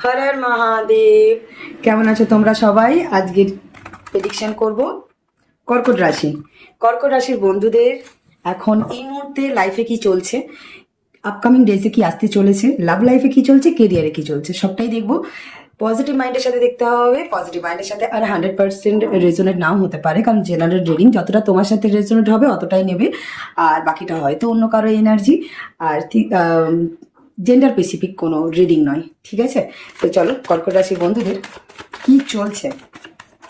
হর হর মহাদেব। কেমন আছো তোমরা সবাই? আজকের প্রেডিকশন করব কর্কট রাশি। কর্কট রাশির বন্ধুদের এখন এই মুহূর্তে লাইফে কি চলছে, আপকামিং ডেজে কি আসতে চলেছে, লাভ লাইফে কি চলছে, কেরিয়ারে কি চলছে, সবটাই দেখবো। পজিটিভ মাইন্ডের সাথে দেখতে হবে। পজিটিভ মাইন্ডের সাথে আর 100% রেজোনেট নাও হতে পারে, কারণ জেনারেল রিডিং যতটা তোমার সাথে রেজোনেট হবে অতটাই নেবে, আর বাকিটা হয়তো অন্য কারো এনার্জি। আর জেন্ডার স্পেসিফিক কোনো রিডিং নয়, ঠিক আছে? তো চলো, কর্কট রাশির বন্ধুদের কি চলছে,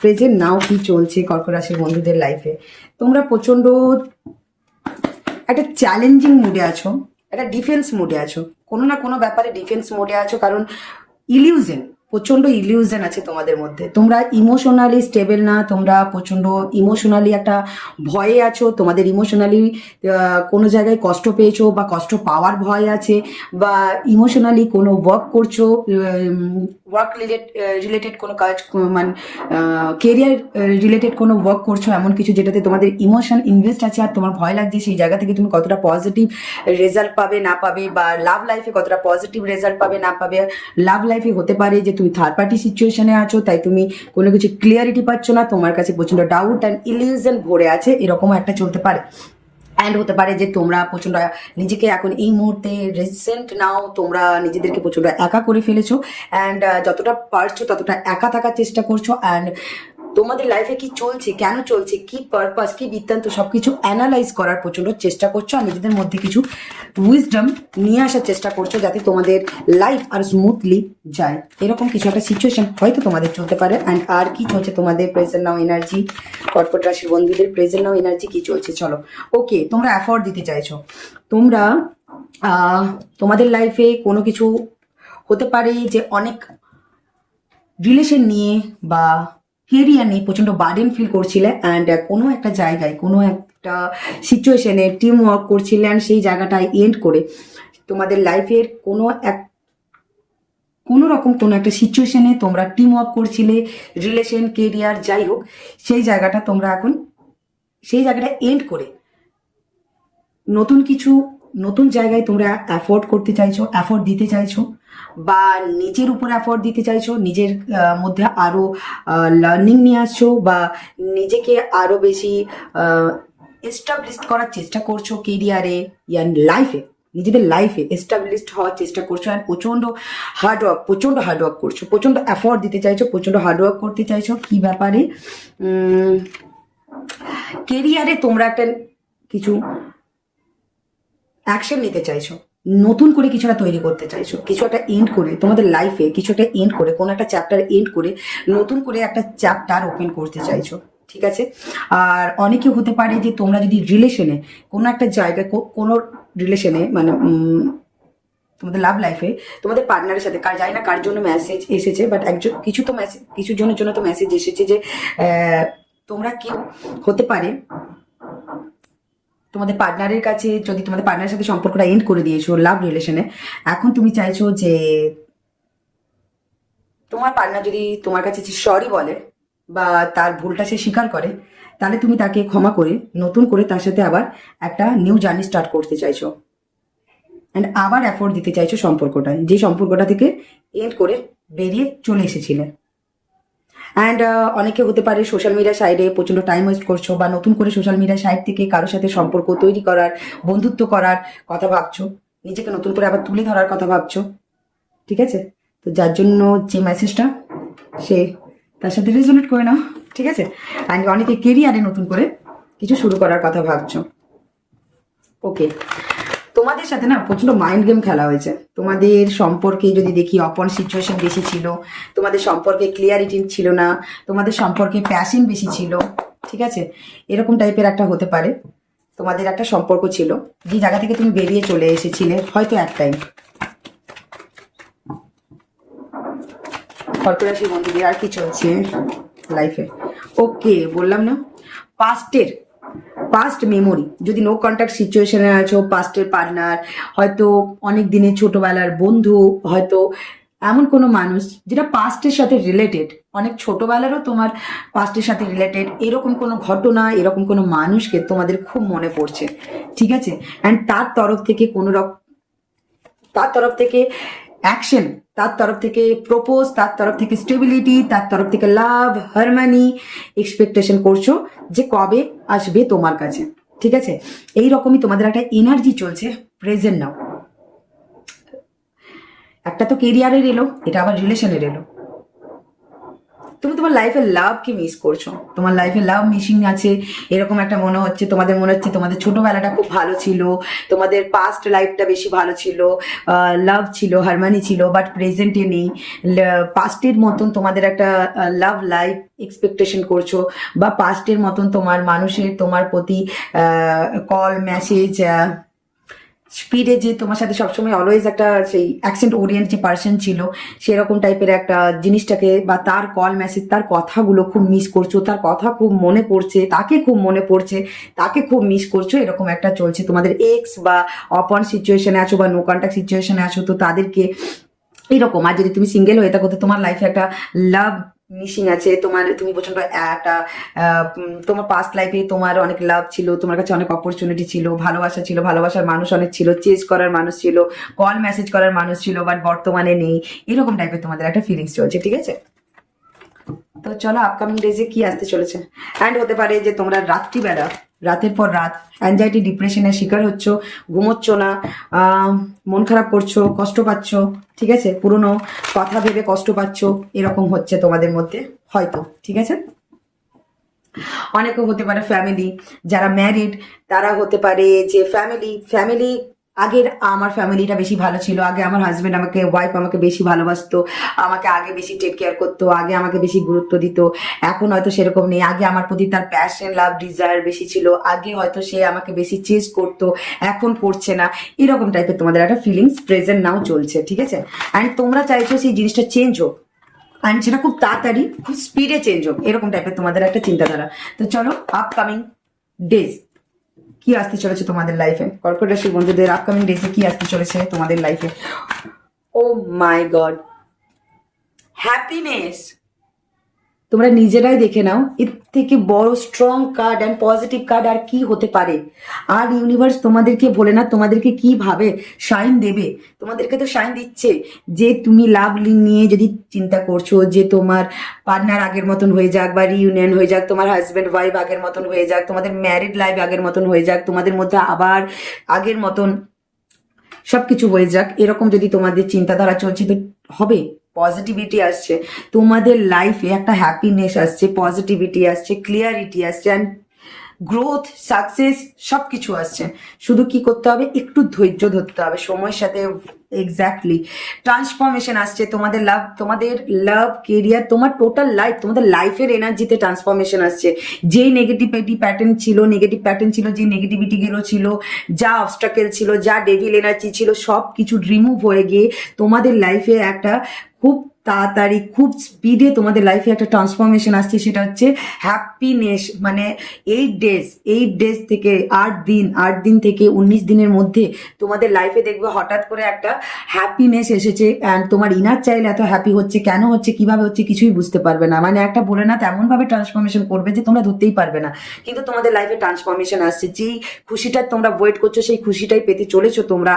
প্রেজেন্ট নাও কি চলছে কর্কট রাশির বন্ধুদের লাইফে। তোমরা প্রচণ্ড একটা চ্যালেঞ্জিং মুডে আছো, একটা ডিফেন্স মোডে আছো, কোনো না কোনো ব্যাপারে ডিফেন্স মোডে আছো, কারণ ইলিউশন, প্রচণ্ড ইলিউশন আছে তোমাদের মধ্যে। তোমরা ইমোশনালি স্টেবল না, তোমরা প্রচণ্ড ইমোশনালি একটা ভয়ে আছো। তোমাদের ইমোশনালি কোনো জায়গায় কষ্ট পেয়েছো বা কষ্ট পাওয়ার ভয় আছে, বা ইমোশনালি কোনো ওয়ার্ক করছো, ওয়ার্ক রিলেটেড কোনো কাজ, মানে কেরিয়ার রিলেটেড কোনো ওয়ার্ক করছো, এমন কিছু যেটাতে তোমাদের ইমোশন ইনভেস্ট আছে, আর তোমার ভয় লাগছে সেই জায়গা থেকে তুমি কতটা পজিটিভ রেজাল্ট পাবে না পাবে, বা লাভ লাইফে কতটা পজিটিভ রেজাল্ট পাবে না পাবে। লাভ লাইফে হতে পারে যে তুমি থার্ড পার্টি সিচুয়েশনে আছো, তাই তুমি কোনো কিছু ক্লিয়ারিটি পাচ্ছ না, তোমার কাছে প্রচণ্ড ডাউট অ্যান্ড ইলিউশন ভরে আছে, এরকমও একটা চলতে পারে। অ্যান্ড হতে পারে যে তোমরা প্রচণ্ড নিজেকে এখন এই মুহূর্তে রিসেন্ট নাও তোমরা নিজেদেরকে প্রচণ্ড একা করে ফেলেছো, অ্যান্ড যতটা পারছো ততটা একা থাকার চেষ্টা করছো। অ্যান্ড তোমাদের লাইফে কি চলছে, কেন চলছে, কি পারপাস, কি বৃত্তান্ত, সব কিছু অ্যানালাইজ করার প্রচণ্ড চেষ্টা করছো, আর নিজেদের মধ্যে কিছু উইজডম নিয়ে আসার চেষ্টা করছো, যাতে তোমাদের লাইফ আর স্মুথলি যায়। এরকম কিছু একটা সিচুয়েশন হয়তো তোমাদের চলতে পারে। অ্যান্ড আর কি চলছে তোমাদের প্রেজেন্ট নাও এনার্জি, কর্কট রাশির বন্ধুদের প্রেজেন্ট নাও এনার্জি কি চলছে? চলো, ওকে, তোমরা অ্যাফোর্ড দিতে চাইছো, তোমরা তোমাদের লাইফে কোনো কিছু হতে পারে যে অনেক রিলেশন নিয়ে বা কেরিয়ার নিয়ে প্রচণ্ড বার্ডেন ফিল করছিলে, অ্যান্ড কোনো একটা জায়গায় কোনো একটা সিচুয়েশনে টিম ওয়ার্ক করছিলে, অ্যান্ড সেই জায়গাটায় এন্ড করে তোমাদের লাইফের কোনো রকম কোনো একটা সিচুয়েশনে তোমরা টিম ওয়ার্ক করছিলে, রিলেশন কেরিয়ার যাই হোক, সেই জায়গাটা তোমরা এখন সেই জায়গাটা এন্ড করে নতুন কিছু, নতুন জায়গায় তোমরা অ্যাফোর্ড করতে চাইছো, অ্যাফোর্ড দিতে চাইছো, বা নিজের উপর অ্যাফোর্ড দিতে চাইছো, নিজের মধ্যে আরও লার্নিং নিয়ে আসছো, বা নিজেকে আরও বেশি এস্টাবলিশড করার চেষ্টা করছো কেরিয়ারে ইয়ান লাইফে, নিজেদের লাইফে এস্টাবলিশড হওয়ার চেষ্টা করছো। অ্যান্ড প্রচণ্ড হার্ডওয়ার্ক করছো, প্রচণ্ড অ্যাফোর্ড দিতে চাইছো, প্রচণ্ড হার্ডওয়ার্ক করতে চাইছো। কি ব্যাপারে? কেরিয়ারে তোমরা একটা কিছু অ্যাকশন নিতে চাইছো, নতুন করে কিছু একটা তৈরি করতে চাইছো, কিছু একটা এন্ড করে তোমাদের লাইফে, কিছু একটা এন্ড করে, কোনো একটা চ্যাপ্টার এন্ড করে নতুন করে একটা চ্যাপ্টার ওপেন করতে চাইছো, ঠিক আছে? আর অনেকে হতে পারে যে তোমরা যদি রিলেশনে কোনো একটা জায়গায়, কোনো রিলেশনে মানে তোমাদের লাভ লাইফে তোমাদের পার্টনারের সাথে, জানি না কার জন্য মেসেজ এসেছে, বাট একজন কিছু তো মেসেজ, কিছু জনের জন্য তো মেসেজ এসেছে যে তোমরা কেউ হতে পারে তোমাদের পার্টনারের কাছে, যদি তোমাদের পার্টনারের সাথে সম্পর্কটা এন্ড করে দিয়েছো লাভ রিলেশনে, এখন তুমি চাইছো যে তোমার পার্টনার যদি তোমার কাছে সরি বলে বা তার ভুলটা সে স্বীকার করে, তাহলে তুমি তাকে ক্ষমা করে নতুন করে তার সাথে আবার একটা নিউ জার্নি স্টার্ট করতে চাইছো, অ্যান্ড আবার এফোর্ট দিতে চাইছো সম্পর্কটায়, যে সম্পর্কটা থেকে এন্ড করে বেরিয়ে চলে এসেছিলে। অ্যান্ড অনেকে হতে পারে সোশ্যাল মিডিয়া সাইডে প্রচণ্ড টাইম ওয়েস্ট করছো, বা নতুন করে সোশ্যাল মিডিয়া সাইড থেকে কারোর সাথে সম্পর্ক তৈরি করার, বন্ধুত্ব করার কথা ভাবছো, নিজেকে নতুন করে আবার তুলে ধরার কথা ভাবছো, ঠিক আছে? তো যার জন্য যে মেসেজটা, সে তার সাথে রেজোনেট করে নাও, ঠিক আছে? অ্যান্ড অনেকে কেরিয়ারে নতুন করে কিছু শুরু করার কথা ভাবছো। ওকে, তোমাদের সাথে না প্রচণ্ড মাইন্ড গেম খেলা হয়েছে। তোমাদের সম্পর্কে যদি দেখি, অপন সিচুয়েশন বেশি ছিল, তোমাদের সম্পর্কে ক্লিয়ারিটি ছিল না, তোমাদের সম্পর্কে প্যাশন বেশি ছিল, ঠিক আছে? এরকম টাইপের একটা হতে পারে তোমাদের একটা সম্পর্ক ছিল, যে জায়গা থেকে তুমি বেরিয়ে চলে এসেছিলে হয়তো এক টাইম। কর্কট রাশি বন্ধুদের আর কি চলছে লাইফে? ওকে, বললাম না, পাস্ট মেমোরি, যদি নো কন্ট্যাক্ট সিচুয়েশনে আছো, পাস্টের পার্টনার, হয়তো অনেক দিনের ছোটবেলার বন্ধু, হয়তো এমন কোনো মানুষ যেটা পাস্টের সাথে রিলেটেড, অনেক ছোটবেলারও তোমার পাস্টের সাথে রিলেটেড, এরকম কোনো ঘটনা, এরকম কোনো মানুষকে তোমাদের খুব মনে পড়ছে, ঠিক আছে? অ্যান্ড তার তরফ থেকে অ্যাকশন তার তরফ থেকে প্রপোজ, তার তরফ থেকে স্টেবিলিটি, তার তরফ থেকে লাভ, হারমানি এক্সপেকটেশন করছো যে কবে আসবে তোমার কাছে। ঠিক আছে, এই রকমই তোমাদের একটা এনার্জি চলছে প্রেজেন্ট নাও। একটা তো কেরিয়ারের এলো, এটা আবার রিলেশনের এলো। তুমি তোমার লাইফে লাভকে মিস করছো, তোমার লাইফে লাভ মিসিং আছে এরকম একটা মনে হচ্ছে। তোমাদের মনে হচ্ছে তোমাদের ছোটবেলাটা খুব ভালো ছিল, তোমাদের পাস্ট লাইফটা বেশি ভালো ছিল, লাভ ছিল, হারমানি ছিল, বাট প্রেজেন্টে নেই। পাস্টের মতন তোমাদের একটা লাভ লাইফ এক্সপেকটেশন করছো, বা পাস্টের মতন তোমার মানুষের তোমার প্রতি কল মেসেজ স্পিডে যে তোমার সাথে সবসময় অলওয়েজ একটা সেই অ্যাকসেন্ট ওরিয়েন্ট যে পার্সন ছিল সেরকম টাইপের একটা জিনিসটাকে, বা তার কল মেসেজ তার কথাগুলো খুব মিস করছো, তার কথা খুব মনে পড়ছে, তাকে খুব মনে পড়ছে, তাকে খুব মিস করছো, এরকম একটা চলছে। তোমাদের এক্স বা অপন সিচুয়েশনে আছো বা নো কন্ট্যাক্ট সিচুয়েশনে আছো, তো তাদেরকে এরকম। আর যদি তুমি সিঙ্গেল হয়ে থাকো তো তোমার লাইফে একটা লাভ মিসিং আছে। তুমি প্রচন্ড একটা তোমার পাস্ট লাইফে তোমার অনেক লাভ ছিল, তোমার কাছে অনেক অপরচুনিটি ছিল, ভালোবাসা ছিল, ভালোবাসার মানুষ অনেক ছিল, চেজ করার মানুষ ছিল, কল মেসেজ করার মানুষ ছিল, বাট বর্তমানে নেই। এরকম টাইপের তোমাদের একটা ফিলিংস চলছে। ঠিক আছে, তো চলো আপকামিং ডেজে কি আসতে চলেছে। অ্যান্ড হতে পারে যে তোমরা রাত্রিবেলা, রাতের পর রাত অ্যাংজাইটি ডিপ্রেশনের শিকার হচ্ছ, ঘুমোচ্ছ না, মন খারাপ করছো, কষ্ট পাচ্ছ। ঠিক আছে, পুরনো কথা ভেবে কষ্ট পাচ্ছ, এরকম হচ্ছে তোমাদের মধ্যে হয়তো। ঠিক আছে, অনেকে হতে পারে ফ্যামিলি, যারা ম্যারিড তারা হতে পারে যে ফ্যামিলি আগের আমার ফ্যামিলিটা বেশি ভালো ছিল, আগে আমার হাজবেন্ড আমাকে ওয়াইফ আমাকে বেশি ভালোবাসতো, আমাকে আগে বেশি টেক কেয়ার করতো, আগে আমাকে বেশি গুরুত্ব দিত। এখন হয়তো সেরকম নেই, আগে আমার প্রতি তার প্যাশন লাভ ডিজায়ার বেশি ছিল, আগে হয়তো সে আমাকে বেশি চেজ করতো, এখন করছে না। এরকম টাইপের তোমাদের একটা ফিলিংস প্রেজেন্ট নাও চলছে। ঠিক আছে, অ্যান্ড তোমরা চাইছো সেই জিনিসটা চেঞ্জ হোক, অ্যান্ড সেটা খুব তাড়াতাড়ি খুব স্পিডে চেঞ্জ হোক, এরকম টাইপের তোমাদের একটা চিন্তাধারা। তো চলো আপকামিং ডেজ কি আসতে চলেছে তোমাদের লাইফে, কর্কট রাশির বন্ধুদের আপকামিং ডেজে কি আসতে চলেছে তোমাদের লাইফে। Oh my god, happiness. তোমরা নিজেরাই দেখে নাও এর থেকে বড় strong card and positive card আর কি হতে পারে। আর ইউনিভার্স তোমাদেরকে বলে না তোমাদেরকে কিভাবে শাইন দেবে, তোমাদেরকে তো শাইন দিচ্ছে যে তুমি লাভ নিয়ে যদি চিন্তা করছো যে তোমার পার্টনার আগের মতন হয়ে যাক, বা রিইউনিয়ন হয়ে যাক, তোমার হাজব্যান্ড ওয়াইফ আগের মতন হয়ে যাক, তোমাদের ম্যারিড লাইফ আগের মতন হয়ে যাক, তোমাদের মধ্যে আবার আগের মতন সবকিছু হয়ে যাক, এরকম যদি তোমাদের চিন্তাধারা চলছে তো হবে। পজিটিভিটি আসছে তোমাদের লাইফে, একটা হ্যাপিনেস আসছে, পজিটিভিটি আসছে, ক্লিয়ারিটি আসছে, অ্যান্ড গ্রোথ, সাকসেস সবকিছু আসছে। শুধু কি করতে হবে, একটু ধৈর্য ধরতে হবে সময়ের সাথে। এক্স্যাক্টলি, ট্রান্সফরমেশন আসছে তোমাদের লাভ কেরিয়ার, তোমার টোটাল লাইফ, তোমাদের লাইফের এনার্জিতে ট্রান্সফরমেশন আসছে। যেই নেগেটিভিটি প্যাটার্ন ছিল, যে নেগেটিভিটি গুলো ছিল, যা অবস্ট্রাকেল ছিল, যা ডেভিল এনার্জি ছিল, সব কিছু রিমুভ হয়ে গিয়ে তোমাদের লাইফে একটা খুব তাড়াতাড়ি খুব স্পিডে তোমাদের লাইফে একটা ট্রান্সফরমেশন আসছে। সেটা হচ্ছে হ্যাপিনেস। মানে 8 ডেজ থেকে 8 দিন থেকে 19 দিনের মধ্যে তোমাদের লাইফে দেখবে হঠাৎ করে একটা হ্যাপিনেস এসেছে। অ্যান্ড তোমার ইনার চাইল্ড এত হ্যাপি হচ্ছে, কেন হচ্ছে, কিভাবে হচ্ছে, কিছুই বুঝতে পারবে না। মানে একটা বলে না তেমন ভাবে ট্রান্সফরমেশন করবে যে তোমরা ধরতেই পারবে না। কিন্তু তোমাদের লাইফে ট্রান্সফরমেশন আসছে, যেই খুশিটা তোমরা ওয়েট করছো সেই খুশিটাই পেতে চলেছো তোমরা।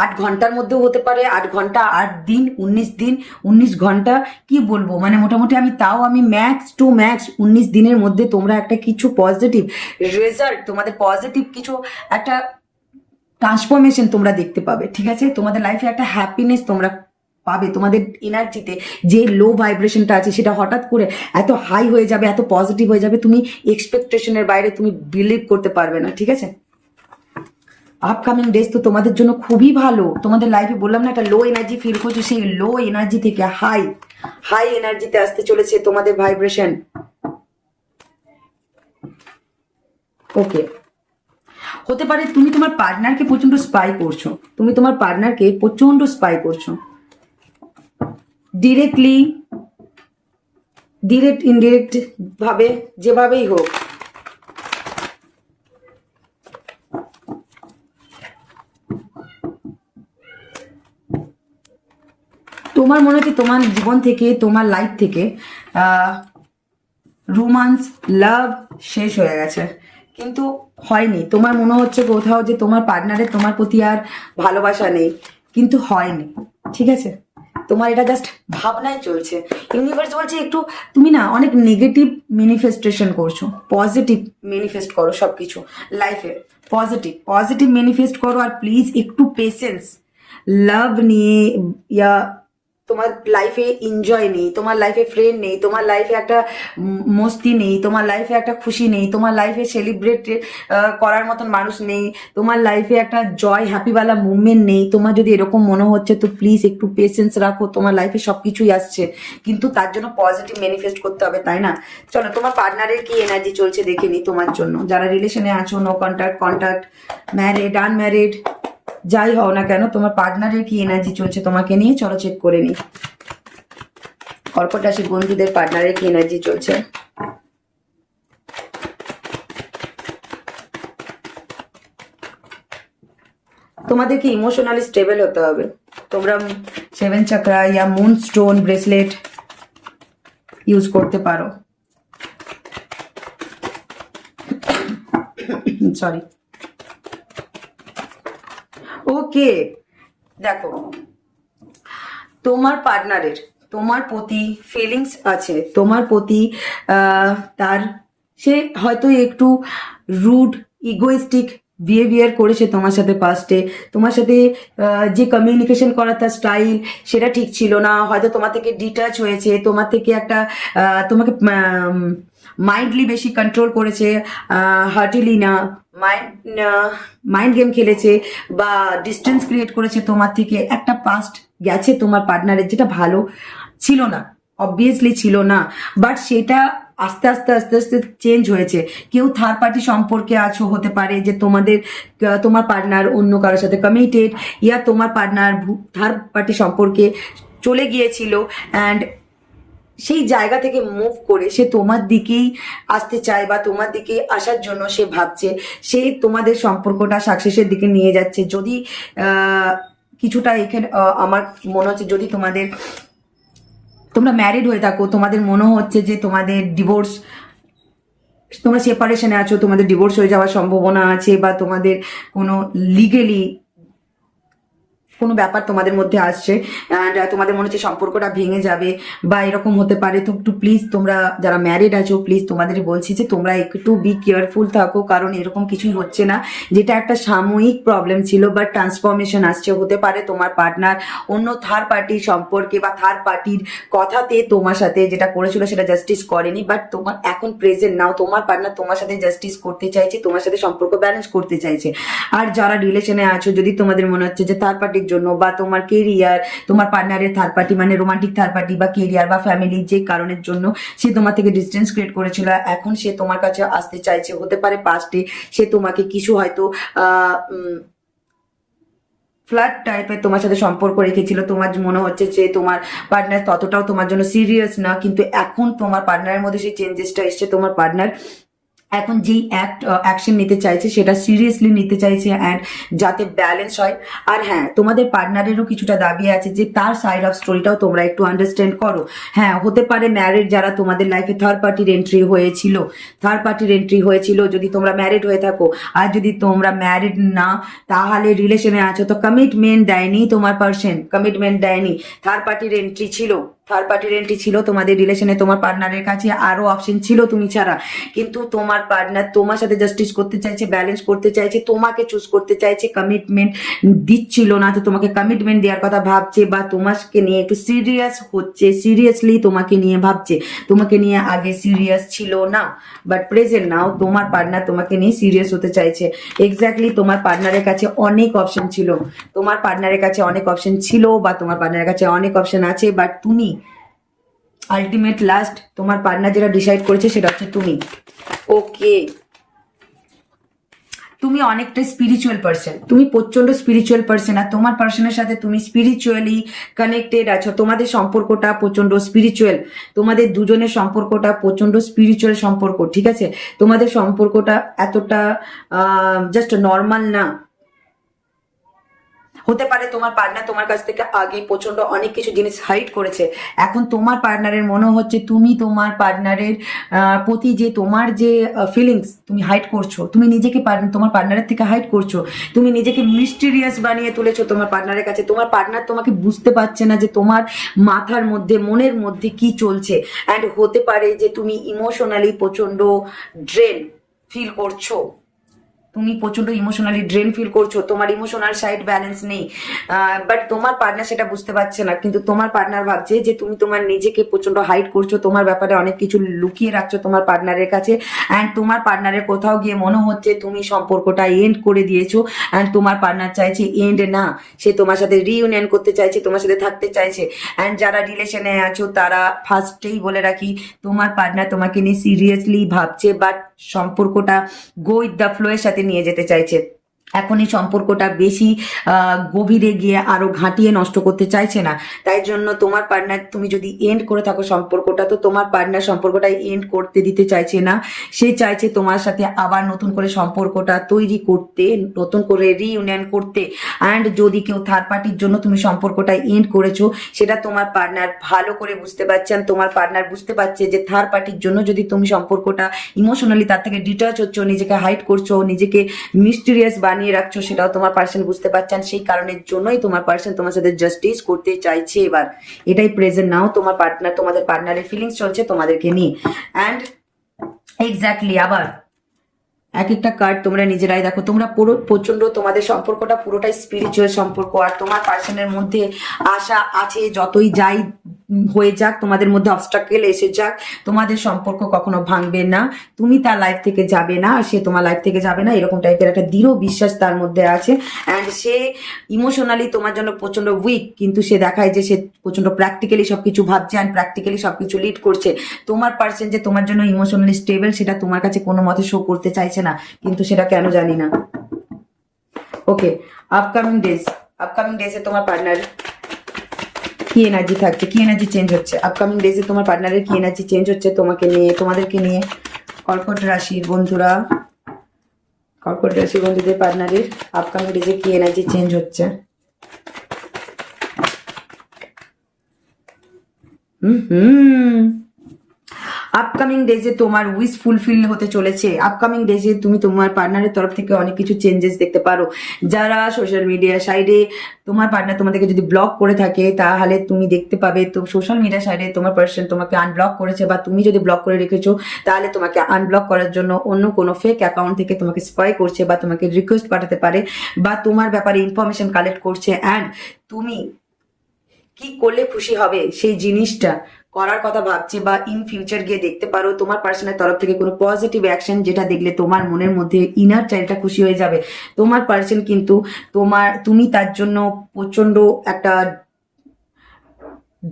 8 ঘন্টার মধ্যেও হতে পারে, 8 ঘন্টা, 8 দিন, 19 দিন, 19 ঘন্টা, কি বলবো, মানে মোটামুটি আমি ম্যাক্স টু ম্যাক্স 19 দিনের মধ্যে তোমরা একটা কিছু পজিটিভ রেজাল্ট, তোমাদের পজিটিভ কিছু একটা ট্রান্সফরমেশন তোমরা দেখতে পাবে। ঠিক আছে, তোমাদের লাইফে একটা হ্যাপিনেস তোমরা পাবে, তোমাদের এনার্জিতে যে লো ভাইব্রেশনটা আছে সেটা হঠাৎ করে এত হাই হয়ে যাবে, এত পজিটিভ হয়ে যাবে, তুমি এক্সপেকটেশনের বাইরে, তুমি বিলিভ করতে পারবে না। ঠিক আছে, আপকামিং ডেজ তো তোমাদের জন্য খুবই ভালো। তোমাদের লাইফে বললাম না একটা লো এনার্জি ফিল করছো, সেই লো এনার্জি থেকে হাই এনার্জিতে আসতে চলেছে তোমাদের ভাইব্রেশন। ওকে, হতে পারে তুমি তোমার পার্টনারকে প্রচন্ড স্পাই করছো, ডিরেক্ট ইনডিরেক্ট ভাবে, যেভাবেই হোক। তোমার মনে হচ্ছে তোমার জীবন থেকে, তোমার লাইফ থেকে রোমান্স, লাভ শেষ হয়ে গেছে, কিন্তু হয়নি। তোমার মনে হচ্ছে কোথাও যে তোমার পার্টনারের তোমার প্রতি আর ভালোবাসা নেই, কিন্তু হয়নি, ঠিক আছে? তোমার এটা জাস্ট ভাবনায় চলছে। ইউনিভার্স বলছে একটু তুমি না অনেক নেগেটিভ ম্যানিফেস্টেশন করছো, পজিটিভ ম্যানিফেস্ট করো সব কিছু লাইফে। পজিটিভ পজিটিভ ম্যানিফেস্ট করো, আর প্লিজ একটু পেশেন্স। লাভ নিয়ে ইয়া তোমার লাইফে এনজয় নেই, তোমার লাইফে ফ্রেন্ড নেই, তোমার লাইফে একটা মস্তি নেই, তোমার লাইফে একটা খুশি নেই, তোমার লাইফে সেলিব্রেট করার মতন মানুষ নেই, তোমার লাইফে একটা জয় হ্যাপিওয়ালা মুভমেন্ট নেই। তোমার যদি এরকম মনে হচ্ছে তো প্লিজ একটু পেশেন্স রাখো, তোমার লাইফে সব কিছুই আসছে, কিন্তু তার জন্য পজিটিভ ম্যানিফেস্ট করতে হবে, তাই না? চলো তোমার পার্টনারের কি এনার্জি চলছে দেখে নি তোমার জন্য। যারা রিলেশনে আছো, no contact, contact, married, unmarried, যাই হও না কেন, তোমার পার্টনারের কি এনার্জি চলছে তোমাকে নিয়ে, চলো চেক করে নি। কর্কট রাশির বন্ধুদের পার্টনারের কি এনার্জি চলছে। তোমাদেরকে ইমোশনালি স্টেবল হতে হবে। তোমরা 7 চাকরা ইয়া মুন স্টোন ব্রেসলেট ইউজ করতে পারো। সরি। ওকে, দেখো তোমার পার্টনারের তোমার প্রতি ফিলিংস আছে, তোমার প্রতি তার সে হয়তো একটু রুড ইগোইস্টিক বিহেভিয়ার করেছে তোমার সাথে পাস্টে। তোমার সাথে যে কমিউনিকেশন করার তার স্টাইল সেটা ঠিক ছিল না, হয়তো তোমার থেকে ডিটাচ হয়েছে, তোমার থেকে একটা তোমাকে মাইন্ডলি বেশি কন্ট্রোল করেছে, হার্টিলি না, মাইন্ড গেম খেলেছে বা ডিস্টেন্স ক্রিয়েট করেছে তোমার থেকে। একটা পাস্ট গেছে তোমার পার্টনারের, যেটা ভালো ছিল না, অবভিয়াসলি ছিল না, বাট সেটা আস্তে আস্তে আস্তে আস্তে চেঞ্জ হয়েছে। কেউ থার্ড পার্টি সম্পর্কে আছো, হতে পারে যে তোমার পার্টনার অন্য কারোর সাথে কমিটেড, ইয়া তোমার পার্টনার থার্ড পার্টি সম্পর্কে চলে গিয়েছিল অ্যান্ড সেই জায়গা থেকে মুভ করে সে তোমার দিকেই আসতে চায় বা তোমার দিকে আসার জন্য সে ভাবছে, সে তোমাদের সম্পর্কটা সাকসেসের দিকে নিয়ে যাচ্ছে। যদি কিছুটা এখানে আমার মনে হচ্ছে যদি তোমরা ম্যারিড হয়ে থাকো, তোমাদের মনে হচ্ছে যে তোমাদের ডিভোর্স, তোমরা সেপারেশনে আছো, তোমাদের ডিভোর্স হয়ে যাওয়ার সম্ভাবনা আছে, বা তোমাদের কোনো লিগেলি কোনো ব্যাপার তোমাদের মধ্যে আসছে অ্যান্ড তোমাদের মনে হচ্ছে সম্পর্কটা ভেঙে যাবে বা এরকম হতে পারে, তো একটু প্লিজ তোমরা যারা ম্যারিড আছো প্লিজ তোমাদের বলছি যে তোমরা একটু বি কেয়ারফুল থাকো, কারণ এরকম কিছুই হচ্ছে না। যেটা একটা সাময়িক প্রবলেম ছিল বাট ট্রান্সফরমেশন আসছে। হতে পারে তোমার পার্টনার অন্য থার্ড পার্টির সম্পর্কে বা থার্ড পার্টির কথাতে তোমার সাথে যেটা করেছিল সেটা জাস্টিস করেনি, বাট তোমার এখন প্রেজেন্ট নাও তোমার পার্টনার তোমার সাথে জাস্টিস করতে চাইছে, তোমার সাথে সম্পর্ক ব্যালেন্স করতে চাইছে। আর যারা রিলেশনে আছো, যদি তোমাদের মনে হচ্ছে যে থার্ড পার্টির জন্য বা তোমার কেরিয়ার, তোমার পার্টনারের থার্ড পার্টি মানে রোমান্টিক থার্ড পার্টি বা কেরিয়ার বা ফ্যামিলি যে কারণের জন্য সে তোমার থেকে ডিস্টেন্স ক্রিয়েট করেছিল, এখন সে তোমার কাছে আসতে চাইছে। হতে পারে পাস্টে সে তোমাকে কিছু হয়তো ফ্ল্যাট টাইপের তোমার সাথে সম্পর্ক রেখেছিল, তোমার মনে হচ্ছে যে তোমার পার্টনার ততটাও তোমার জন্য সিরিয়াস না, কিন্তু এখন তোমার পার্টনারের মধ্যে সেই চেঞ্জেসটা এসছে। তোমার পার্টনার এখন যেই অ্যাকশন নিতে চাইছে সেটা সিরিয়াসলি নিতে চাইছে অ্যান্ড যাতে ব্যালেন্স হয়। আর হ্যাঁ, তোমাদের পার্টনারেরও কিছুটা দাবি আছে যে তার সাইড অফ স্টোরিটাও তোমরা একটু আন্ডারস্ট্যান্ড করো। হ্যাঁ, হতে পারে ম্যারিড যারা তোমাদের লাইফে থার্ড পার্টির এন্ট্রি হয়েছিল, যদি তোমরা ম্যারিড হয়ে থাকো। আর যদি তোমরা ম্যারিড না তাহলে রিলেশনে আছো, তো কমিটমেন্ট দেয়নি তোমার পার্সন, কমিটমেন্ট দেয়নি, থার্ড পার্টির এন্ট্রি ছিল তোমাদের রিলেশনে। তোমার পার্টনারের কাছে আরো অপশন ছিল তুমি ছাড়া, কিন্তু তোমার পার্টনার তোমার সাথে জাস্টিস করতে চাইছে, ব্যালেন্স করতে চাইছে, তোমাকে চুজ করতে চাইছে, কমিটমেন্ট দিচ্ছিল না। তো তোমাকে কমিটমেন্ট দেওয়ার কথা ভাবছে বা তোমাকে নিয়ে একটু সিরিয়াস হচ্ছে, সিরিয়াসলি তোমাকে নিয়ে ভাবছে। তোমাকে নিয়ে আগে সিরিয়াস ছিল না, বাট প্রেজেন্ট নাও তোমার পার্টনার তোমাকে নিয়ে সিরিয়াস হতে চাইছে। এক্স্যাক্টলি তোমার পার্টনারের কাছে অনেক অপশন ছিল, তোমার পার্টনারের কাছে অনেক অপশন ছিল বা তোমার পার্টনারের কাছে অনেক অপশন আছে, বাট তুমি আলটিমেট লাস্ট তোমার পার্টনার যেটা ডিসাইড করেছে সেটা হচ্ছে তুমি। ওকে, তুমি অনেকটা স্পিরিচুয়াল পার্সন, তুমি প্রচন্ড স্পিরিচুয়াল পার্সন, আর তোমার পার্সনের সাথে তুমি স্পিরিচুয়ালি কানেক্টেড আছো। তোমাদের সম্পর্কটা প্রচন্ড স্পিরিচুয়াল, তোমাদের দুজনের সম্পর্কটা প্রচন্ড স্পিরিচুয়াল সম্পর্ক, ঠিক আছে? তোমাদের সম্পর্কটা এতটা জাস্ট নর্মাল না। হতে পারে তোমার পার্টনার তোমার কাছ থেকে আগে প্রচন্ড অনেক কিছু জিনিস হাইড করেছে, এখন তোমার পার্টনারের মনে হচ্ছে তুমি তোমার পার্টনারের প্রতি যে তোমার যে ফিলিংস তুমি হাইড করছো, তুমি নিজেকে তোমার পার্টনারের থেকে হাইড করছো, তুমি নিজেকে মিস্টিরিয়াস বানিয়ে তুলেছো তোমার পার্টনারের কাছে। তোমার পার্টনার তোমাকে বুঝতে পারছে না যে তোমার মাথার মধ্যে মনের মধ্যে কি চলছে। অ্যান্ড হতে পারে যে তুমি ইমোশনালি প্রচন্ড ড্রেন ফিল করছো, তুমি প্রচন্ড ইমোশনালি ড্রেন ফিল করছো, তোমার ইমোশনাল সাইড ব্যালেন্স নেই, বাট তোমার পার্টনার সেটা বুঝতে পারছে না। কিন্তু তোমার পার্টনার ভাবছে যে তুমি তোমার নিজেকে প্রচন্ড হাইড করছো, তোমার ব্যাপারে অনেক কিছু লুকিয়ে রাখছো তোমার পার্টনারের কাছে। অ্যান্ড তোমার পার্টনারের কোথাও গিয়ে মনে হচ্ছে তুমি সম্পর্কটা এন্ড করে দিয়েছো, অ্যান্ড তোমার পার্টনার চাইছে এন্ড না, সে তোমার সাথে রিইউনিয়ন করতে চাইছে, তোমার সাথে থাকতে চাইছে। অ্যান্ড যারা রিলেশনে আছো তারা ফার্স্টেই বলে রাখি, তোমার পার্টনার তোমাকে নিয়ে সিরিয়াসলি ভাবছে, বাট সম্পর্কটা গো উইথ দ্য ফ্লো এর সাথে নিয়ে যেতে চাইছে। এখন এই সম্পর্কটা বেশি গভীরে গিয়ে আরো ঘাঁটিয়ে নষ্ট করতে চাইছে না। তাই জন্য তোমার পার্টনার, তুমি যদি এন্ড করে থাকো সম্পর্কটা, তো তোমার পার্টনার সম্পর্কটা এন্ড করতে দিতে চাইছে না, সে চাইছে তোমার সাথে আবার নতুন করে সম্পর্কটা তৈরি করতে, নতুন করে রিইউনিয়ন করতে। অ্যান্ড যদি কেউ থার্ড পার্টির জন্য তুমি সম্পর্কটা এন্ড করেছো, সেটা তোমার পার্টনার ভালো করে বুঝতে পারছেন। তোমার পার্টনার বুঝতে পারছে যে থার্ড পার্টির জন্য যদি তুমি সম্পর্কটা ইমোশনালি তার থেকে ডিটাচ হচ্ছ, নিজেকে হাইড করছো, নিজেকে মিস্টিরিয়াস বানিয়ে রাখছো, সেটাও তোমার পার্সন বুঝতে পারছেন। সেই কারণের জন্যই তোমার পার্সন তোমার সাথে জাস্টিস করতে চাইছে এবার। এটাই প্রেজেন্ট নাও, তোমার পার্টনার, তোমাদের পার্টনারের ফিলিংস চলছে তোমাদেরকে নিয়ে। অ্যান্ড এক্স্যাক্টলি আবার এক একটা কার্ড তোমরা নিজেরাই দেখো, তোমরা পুরো প্রচন্ড তোমাদের সম্পর্কটা পুরোটাই স্পিরিচুয়াল সম্পর্ক। আর তোমার পার্সনের মধ্যে আশা আছে যতই যাই হয়ে যাক, তোমাদের মধ্যে অবস্টাকেল এসে যাক, তোমাদের সম্পর্ক কখনো ভাঙবে না, তুমি তার লাইফ থেকে যাবে না, সে তোমার লাইফ থেকে যাবে না, এরকম টাইপের একটা দৃঢ় বিশ্বাস তার মধ্যে আছে। অ্যান্ড সে ইমোশনালি তোমার জন্য প্রচন্ড উইক, কিন্তু সে দেখায় যে সে প্রচন্ড প্র্যাকটিক্যালি সবকিছু ভাবছে অ্যান্ড প্র্যাকটিক্যালি সবকিছু লিড করছে। তোমার পার্সন যে তোমার জন্য ইমোশনালি স্টেবল, সেটা তোমার কাছে কোনো মতে শো করতে চাইছে না, কিন্তু সেটা কেন জানি না। ওকে, আপকামিং ডেজে তোমার পার্টনার কি এনার্জি থাকছে, কি এনার্জি চেঞ্জ হচ্ছে আপকামিং ডেজে, তোমার পার্টনারের কি এনার্জি চেঞ্জ হচ্ছে তোমাকে নিয়ে, তোমাদেরকে নিয়ে। কর্কট রাশির বন্ধুরা, কর্কট রাশির বন্ধুদের পার্টনারের আপকামিং ডেজে কি এনার্জি চেঞ্জ হচ্ছে। আপকামিং ডেজে তোমার উইশ ফুলফিল হতে চলেছে। আপকামিং ডেজে তুমি তোমার পার্টনারের তরফ থেকে অনেক কিছু চেঞ্জেস দেখতে পারো। যারা সোশ্যাল মিডিয়া সাইডে তোমার পার্টনার তোমাদেরকে যদি ব্লক করে থাকে, তাহলে তুমি দেখতে পাবে তো সোশ্যাল মিডিয়া সাইডে তোমার পার্সন তোমাকে আনব্লক করেছে, বা তুমি যদি ব্লক করে রেখেছো, তাহলে তোমাকে আনব্লক করার জন্য অন্য কোনো ফেক অ্যাকাউন্ট থেকে তোমাকে স্পাই করছে, বা তোমাকে রিকোয়েস্ট পাঠাতে পারে, বা তোমার ব্যাপারে ইনফরমেশন কালেক্ট করছে। অ্যান্ড তুমি কি করলে খুশি হবে সেই জিনিসটা করার কথা ভাবছে, বা ইন ফিউচার গিয়ে দেখতে পারো তোমার পার্সনের তরফ থেকে কোনো পজিটিভ অ্যাকশন, যেটা দেখলে তোমার মনের মধ্যে ইনার চাইল্ডটা খুশি হয়ে যাবে। তোমার পার্সন কিন্তু তুমি তার জন্য প্রচন্ড একটা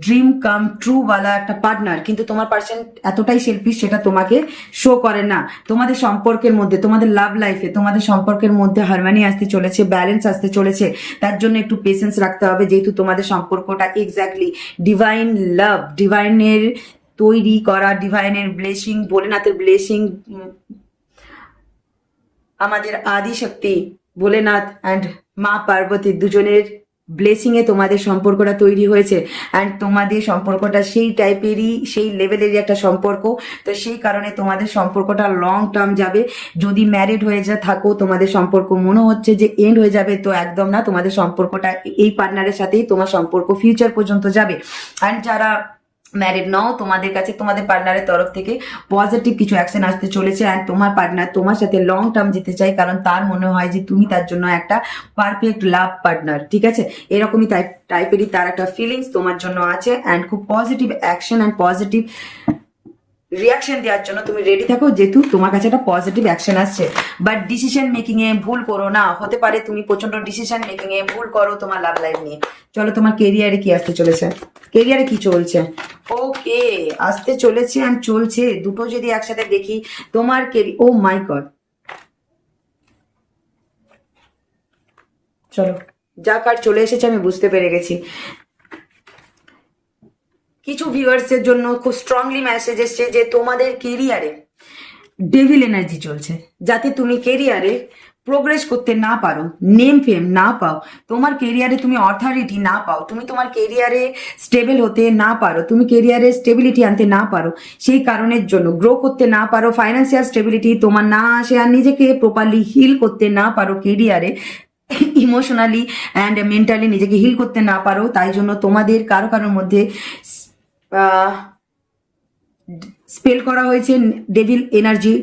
ড্রিম কাম ট্রু ওয়ালা একটা পার্টনার, কিন্তু তোমার পার্সন এতটাই সেলফিশ, সেটা তোমাকে শো করে না। তোমাদের সম্পর্কের মধ্যে, তোমাদের লাভ লাইফে, তোমাদের সম্পর্কের মধ্যে হারমানি আসতে চলেছে, ব্যালেন্স আসতে চলেছে। তার জন্য একটু পেশেন্স রাখতে হবে, যেহেতু তোমাদের সম্পর্কটা এক্স্যাক্টলি ডিভাইন লাভ, ডিভাইনের তৈরি করা, ডিভাইনের ব্লেসিং, ভোলেনাথের ব্লেসিং, আমাদের আদিশক্তি ভোলেনাথ অ্যান্ড মা পার্বতী দুজনের ব্লেসিং এ তোমাদের সম্পর্কটা তৈরি হয়েছে। অ্যান্ড তোমাদের সম্পর্কটা সেই টাইপেরই, সেই লেভেলেরই একটা সম্পর্ক। তো সেই কারণে তোমাদের সম্পর্কটা লং টার্ম যাবে। যদি ম্যারিড হয়ে থাকো, তোমাদের সম্পর্ক মনে হচ্ছে যে এন্ড হয়ে যাবে, তো একদম না, তোমাদের সম্পর্কটা এই পার্টনারের সাথেই তোমার সম্পর্ক ফিউচার পর্যন্ত যাবে। অ্যান্ড যারা ম্যারিড নাও, তোমাদের কাছে তোমাদের পার্টনারের তরফ থেকে পজিটিভ কিছু অ্যাকশন আসতে চলেছে। অ্যান্ড তোমার পার্টনার তোমার সাথে লং টার্ম যেতে চাই, কারণ তার মনে হয় যে তুমি তার জন্য একটা পারফেক্ট লাভ পার্টনার। ঠিক আছে, এরকমই টাইপেরই তার একটা ফিলিংস তোমার জন্য আছে। অ্যান্ড খুব positive action and positive reaction দেওয়ার জন্য তুমি রেডি থাকো, যেহেতু তোমার কাছে একটা পজিটিভ অ্যাকশন আসছে। বাট ডিসিশন মেকিং এ ভুল করো না, হতে পারে তুমি প্রচন্ড ডিসিশন মেকিং এ ভুল করো তোমার লাভ লাইফ নিয়ে। চলো, তোমার কেরিয়ারে কি আসতে চলেছে, কেরিয়ারে কি চলছে। ওকে, আসতে চলেছে অ্যান্ড চলছে, দুটো যদি একসাথে দেখি তোমার ও মাই গড। চলো, যা কার্ড চলে এসেছে আমি বুঝতে পেরে গেছি। কিছু ভিউয়ার্সের জন্য খুব স্ট্রংলি মেসেজ এসছে যে তোমাদের কেরিয়ারে ডেভিল এনার্জি চলছে, যাতে তুমি কেরিয়ারে প্রোগ্রেস করতে না পারো, নেম ফেম না পাও, তোমার কেরিয়ারে তুমি অথরিটি না পাও, তুমি তোমার কেরিয়ারে স্টেবল হতে না পারো, তুমি কেরিয়ারে স্টেবিলিটি আনতে না পারো, সেই কারণের জন্য গ্রো করতে না পারো, ফাইন্যান্সিয়াল স্টেবিলিটি তোমার না আসে, আর নিজেকে প্রপারলি হিল করতে না পারো কেরিয়ারে, ইমোশনালি অ্যান্ড মেন্টালি নিজেকে হিল করতে না পারো, তাই জন্য তোমাদের কারো কারোর মধ্যে স্পেল করা হয়েছে ডেভিল এনার্জি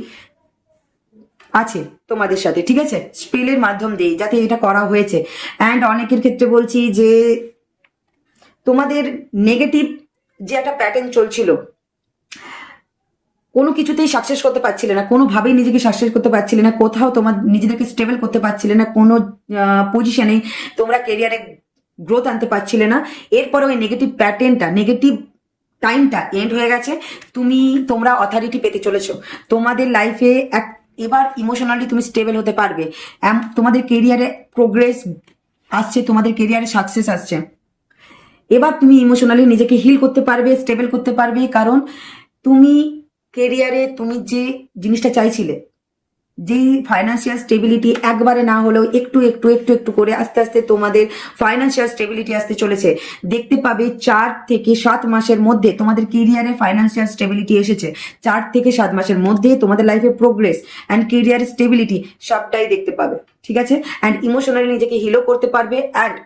আছে তোমাদের সাথে, ঠিক আছে, স্পেলের মাধ্যম দিয়ে যাতে এটা করা হয়েছে। অ্যান্ড অনেকের ক্ষেত্রে বলছি যে তোমাদের নেগেটিভ যে একটা প্যাটার্ন চলছিল, কোনো কিছুতেই সাকসেস করতে পারছিলে না, কোনোভাবেই নিজেকে সাকসেস করতে পারছিলে না, কোথাও তোমার নিজেদেরকে স্টেবল করতে পারছিলে না, কোনো পজিশনে তোমরা কেরিয়ারে গ্রোথ আনতে পারছিলে না। এরপরে ওই নেগেটিভ প্যাটার্নটা, নেগেটিভ টাইমটা এন্ড হয়ে গেছে, তোমরা অথরিটি পেতে চলেছো তোমাদের লাইফে। এবার ইমোশনালি তুমি স্টেবল হতে পারবে, তোমাদের কেরিয়ারে প্রোগ্রেস আসছে, তোমাদের কেরিয়ারে সাকসেস আসছে। এবার তুমি ইমোশনালি নিজেকে হিল করতে পারবে, স্টেবল করতে পারবে, কারণ তুমি কেরিয়ারে তুমি যে জিনিসটা চাইছিলে, যেই ফাইন্যান্সিয়াল স্টেবিলিটি একবারে না হলেও একটু একটু একটু একটু করে আস্তে আস্তে তোমাদের ফাইন্যান্সিয়াল স্টেবিলিটি আসতে চলেছে। দেখতে পাবে 4 থেকে 7 মাসের মধ্যে তোমাদের কেরিয়ারে ফাইন্যান্সিয়াল স্টেবিলিটি এসেছে। 4 থেকে 7 মাসের মধ্যে তোমাদের লাইফে প্রোগ্রেস অ্যান্ড কেরিয়ার স্টেবিলিটি সবটাই দেখতে পাবে, ঠিক আছে। অ্যান্ড ইমোশনালি নিজেকে হিলও করতে পারবে। অ্যান্ড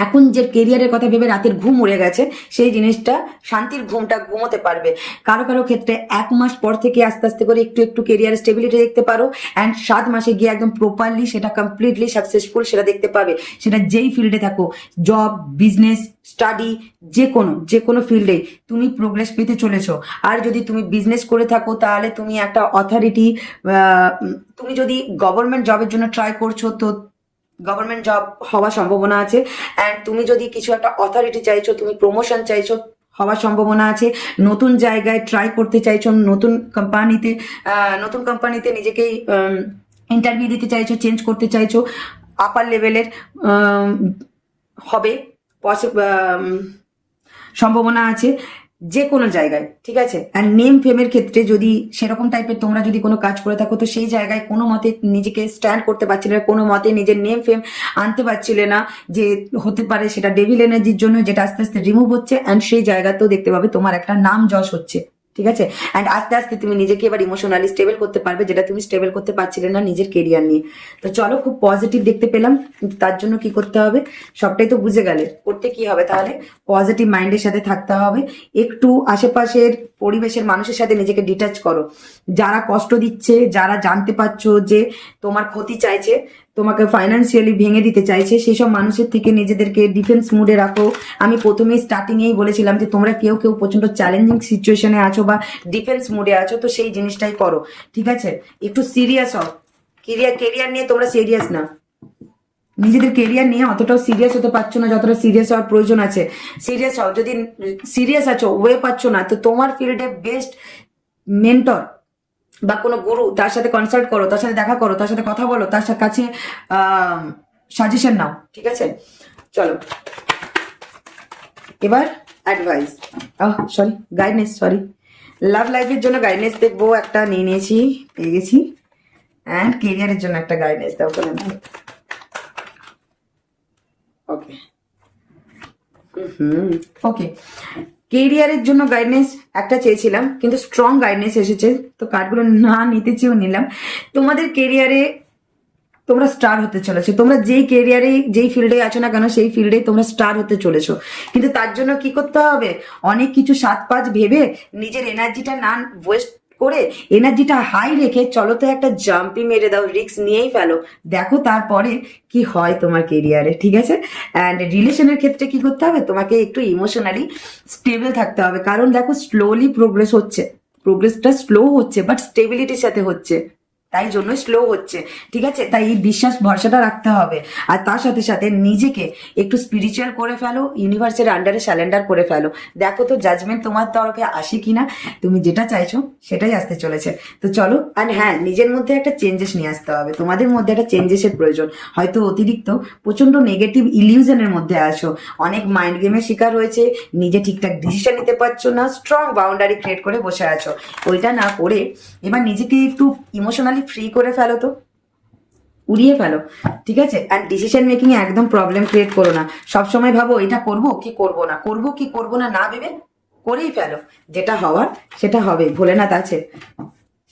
এখন যে কেরিয়ারের কথা ভেবে রাতের ঘুম উড়ে গেছে, সেই জিনিসটা শান্তির ঘুমটা ঘুমোতে পারবে। কারো কারো ক্ষেত্রে 1 মাস পর থেকে আস্তে আস্তে করে একটু একটু কেরিয়ার স্টেবিলিটি দেখতে পারো, অ্যান্ড 7 মাসে গিয়ে একদম প্রপারলি সেটা কমপ্লিটলি সাকসেসফুল সেটা দেখতে পাবে। সেটা যেই ফিল্ডে থাকো, জব, বিজনেস, স্টাডি, যে কোনো ফিল্ডে তুমি প্রোগ্রেস পেতে চলেছো। আর যদি তুমি বিজনেস করে থাকো তাহলে তুমি একটা অথরিটি, তুমি যদি গভর্নমেন্ট জবের জন্য ট্রাই করছো তো গভর্নমেন্ট জব হওয়ার সম্ভাবনা আছে। অ্যান্ড তুমি যদি কিছু একটা অথরিটি চাইছো, তুমি প্রমোশন চাইছো, হওয়ার সম্ভাবনা আছে। নতুন জায়গায় ট্রাই করতে চাইছো, নতুন কোম্পানিতে নিজেকে ইন্টারভিউ দিতে চাইছো, চেঞ্জ করতে চাইছো, আপার লেভেলের হবে সম্ভাবনা আছে যে কোনো জায়গায়, ঠিক আছে। আর নেম ফেমের ক্ষেত্রে যদি সেরকম টাইপের তোমরা যদি কোনো কাজ করে থাকো, তো সেই জায়গায় কোনো মতে নিজেকে স্ট্যান্ড করতে পারছিলে না, কোনো মতে নিজের নেম ফেম আনতে পারছিলে না, যে হতে পারে সেটা ডেভিল এনার্জির জন্য, যেটা আস্তে আস্তে রিমুভ হচ্ছে। অ্যান্ড সেই জায়গাতেও দেখতে পাবে তোমার একটা নাম যশ হচ্ছে, ঠিক আছে। অ্যান্ড আস্তে আস্তে তুমি নিজেকে এবার ইমোশনালি স্টেবল করতে পারবে, যেটা তুমি স্টেবল করতে পারছিলে না নিজের কেরিয়ার নিয়ে। তো চলো, খুব পজিটিভ দেখতে পেলাম, কিন্তু তার জন্য কি করতে হবে সবটাই তো বুঝে গেলে। করতে কি হবে তাহলে? পজিটিভ মাইন্ডের সাথে থাকতে হবে, একটু আশেপাশের পরিবেশের মানুষের সাথে নিজেকে ডিটাচ করো। যারা কষ্ট দিচ্ছে, যারা জানতে পারছো যে তোমার ক্ষতি চাইছে, তোমাকে ফাইন্যান্সিয়ালি ভেঙে দিতে চাইছে, সেই সব মানুষের থেকে নিজেদেরকে ডিফেন্স মুডে রাখো। আমি প্রথমেই স্টার্টিংয়েই বলেছিলাম যে তোমরা কেউ কেউ প্রচন্ড চ্যালেঞ্জিং সিচুয়েশনে আছো বা ডিফেন্স মুডে আছো, তো সেই জিনিসটাই করো, ঠিক আছে। একটু সিরিয়াস হও, কেরিয়ার নিয়ে তোমরা সিরিয়াস না, নিজেদের কেরিয়ার নিয়ে অতটাও সিরিয়াস হতে পারছো না যতটা সিরিয়াস হওয়ার প্রয়োজন আছে। সিরিয়াস হও, যদি সিরিয়াস আছো, ওয়ে পাচ্ছ না, তো তোমার ফিল্ডে বেস্ট মেন্টর বা কোনো গুরু, তার সাথে কনসাল্ট করো, তার সাথে দেখা করো, তার সাথে কথা বলো, তার কাছে সাজেশন নাও, ঠিক আছে। চলো এবার অ্যাডভাইস, গাইডনেস, লাভ লাইফের জন্য গাইডনেস দেখবো, একটা নিয়ে নিয়েছি, পেয়ে গেছি। অ্যান্ড কেরিয়ারের জন্য একটা গাইডনেস দাও বলে না। ওকে, ওকে, কেরিয়ারের জন্য গাইডনেস একটা চেয়েছিলাম, কিন্তু স্ট্রং গাইডনেস এসেছে, তো কার্ডগুলো না নিতে চেয়েও নিলাম। তোমাদের কেরিয়ারে তোমরা স্টার হতে চলেছো, তোমরা যেই কেরিয়ারে যেই ফিল্ডে আছো না কেন, সেই ফিল্ডে তোমরা স্টার হতে চলেছো। কিন্তু তার জন্য কি করতে হবে? অনেক কিছু 7-5 ভেবে নিজের এনার্জিটা না ওয়েস্ট করে, এনার্জিটা হাই রেখে চলো তো একটা জাম্পি মেরে দাও, রিস্ক নিয়েই ফেলো, দেখো তারপরে কি হয় তোমার কেরিয়ারে, ঠিক আছে। অ্যান্ড রিলেশনের ক্ষেত্রে কি করতে হবে? তোমাকে একটু ইমোশনালি স্টেবল থাকতে হবে, কারণ দেখো স্লোলি প্রোগ্রেস হচ্ছে, প্রোগ্রেসটা স্লো হচ্ছে, বাট স্টেবিলিটির সাথে হচ্ছে, তাই জন্যই স্লো হচ্ছে, ঠিক আছে। তাই এই বিশ্বাস ভরসাটা রাখতে হবে। আর তার সাথে সাথে নিজেকে একটু স্পিরিচুয়াল করে ফেলো, ইউনিভার্সের আন্ডারে স্যালেন্ডার করে ফেলো, দেখো তো জাজমেন্ট তোমার তরফে আসে কিনা। তুমি যেটা চাইছো সেটাই আসতে চলেছে। তো চলো, আর হ্যাঁ, নিজের মধ্যে একটা চেঞ্জেস নিয়ে আসতে হবে, তোমাদের মধ্যে একটা চেঞ্জেসের প্রয়োজন। হয়তো অতিরিক্ত প্রচন্ড নেগেটিভ ইলিউশনের মধ্যে আছো, অনেক মাইন্ড গেমের শিকার হয়েছে, নিজে ঠিকঠাক ডিসিশন নিতে পারছো না, স্ট্রং বাউন্ডারি ক্রিয়েট করে বসে আছো। ওইটা না করে এবার নিজেকে একটু ইমোশনালি ফ্রি করে ফেলো তো, উড়িয়ে ফেলো, ঠিক আছে? অ্যান্ড ডিসিশন মেকিং এ একদম প্রবলেম ক্রিয়েট করো না। সবসময় ভাবো এটা করব কি করব না, করব কি করব না, না ভেবে করেই ফেলো। যেটা হওয়ার সেটা হবে, ভোলেনাথ আছে,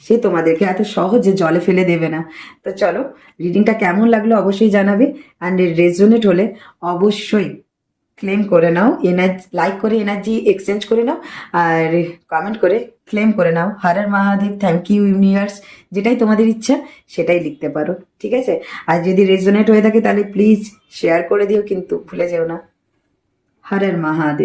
সে তোমাদেরকে এত সহজে জলে ফেলে দেবে না। তো চলো, রিডিংটা কেমন লাগলো অবশ্যই জানাবে, অ্যান্ড রেজোনেট হলে অবশ্যই ক্লেম করে নাও, এনার্জি লাইক করে এনার্জি এক্সচেঞ্জ করে নাও, আর কমেন্ট করে ক্লেম করে নাও Har Har Mahadev, thank you universe, যেটাই তোমাদের ইচ্ছা সেটাই লিখতে পারো, ঠিক আছে? আর যদি রেজোনেট হয়ে থাকে তাহলে প্লিজ শেয়ার করে দিও, কিন্তু ভুলে যেও না। হর হর মহাদেব।